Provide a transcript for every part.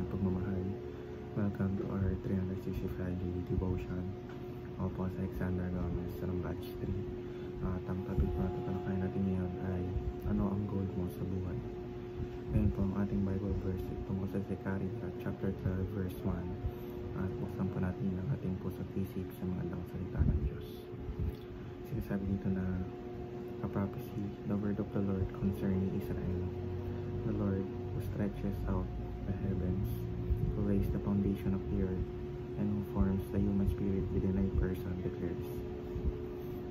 pagmamahal. Welcome to our 365 daily devotion. Ako po si Alexander Gomez ng Batch 3. At ang topic na tatalakayin natin ngayon ay ano ang goal mo sa buhay? Ngayon po ang ating Bible verse tungkol sa Zechariah chapter 12 verse 1. At buksan po natin ang ating pusat isip sa magandang salita ng Diyos. Sinasabi dito na a prophecy, the word of the Lord concerning Israel. The Lord who stretches out the heavens, who lays the foundation of the earth, and who forms the human spirit within a person declares.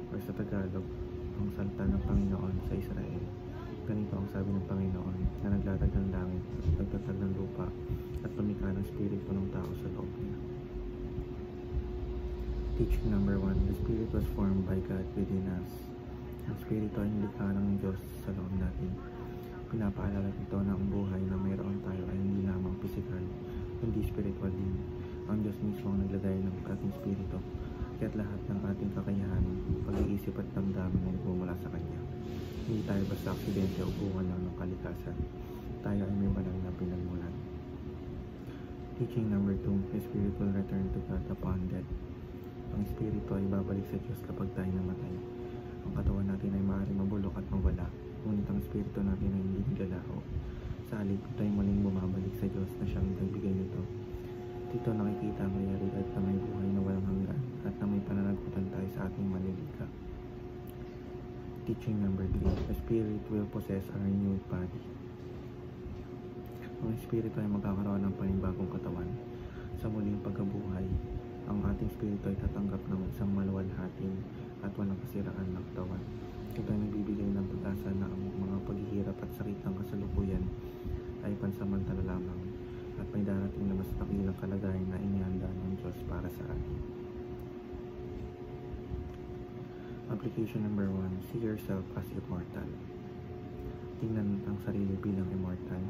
Or sa Tagalog, ang salita ng Panginoon sa Israel. Ganito ang sabi ng Panginoon na naglatag ng langit at nagtatag ng lupa at lumikha ng spirito ng tao sa loob niya. Teaching number 1, the Spirit was formed by God within us. Ang Spirito ay nilikha ng Diyos sa loob natin. Pinapaalala ito na ang buhay na mayroon tayo ay hindi lamang physical, kundi spiritual din. Ang Diyos mismo ang naglagay ng ating spirito, kaya't lahat ng ating kakayahan, pag-iisip at damdamin ay nagmumula sa Kanya. Hindi tayo basta aksidente o bunga lang ng kalikasan. Tayo ay may banal na pinagmulan. Teaching number 2, the Spirit will return to God upon death. Ang Espiritu ay babalik sa Diyos kapag tayo namatay. Ang katawan natin ay maaaring mabulok at mawala, ngunit ang Espiritu natin ay hindi naglalaho. Sa halip, ito ay muling bumabalik sa Diyos na siyang nagbigay nito. Dito nakikita ang realidad na may buhay na walang hanggan at na may pananagutan tayo sa ating manlilika. Teaching number 3, the Spirit will possess our renewed body. Ang Espiritu ay magkakaroon ng panibagong katawan. Sa muling pagkabuhay, ang ating Espiritu ay tatanggap ng isang maluwalhating at walang kasiraan ng katawan. Ito ay nagbibigay ng pag-asa na ang mga paghihirap at sakit ng kasalukuyan ay pansamantala lamang at may darating na mas dakilang kalagayan na inihanda ng Diyos para sa atin. Application number 1, see yourself as immortal. Tingnan ang sarili bilang immortal.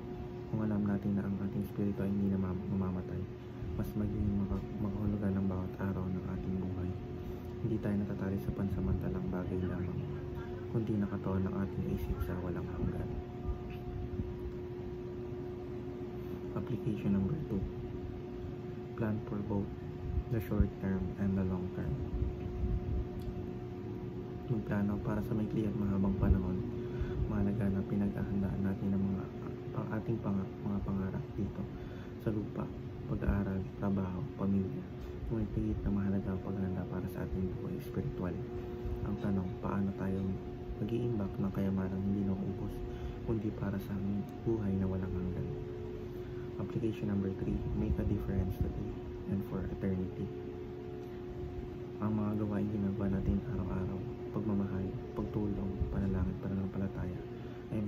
Kung alam natin na ang ating Espiritu ay hindi na mamamatay, mas magiging makahulugan ng bawat araw ng ating buhay. Hindi tayo natatali sa pansamantalang bagay lamang, kundi nakatuon ang ating isip sa walang hanggan. Application number 2, plan for both the short term and the long term. Yung plano para sa maikli at mahabang panahon, mahalaga na pinaghahandaan natin ang ating mga pangarap dito sa lupa, pag-aaral, trabaho, pamilya. Ngunit higit na mahalaga ang paghahanda para sa ating buhay spiritual. Ang tanong, paano tayo mag-iimbak ng kayamanang hindi nauubos, kundi para sa buhay na walang hanggan. Application number 3, make a difference today and for eternity. Ang mga gawain ginagawa natin araw-araw, pagmamahal, pagtulong, panalangin, pananampalataya, ay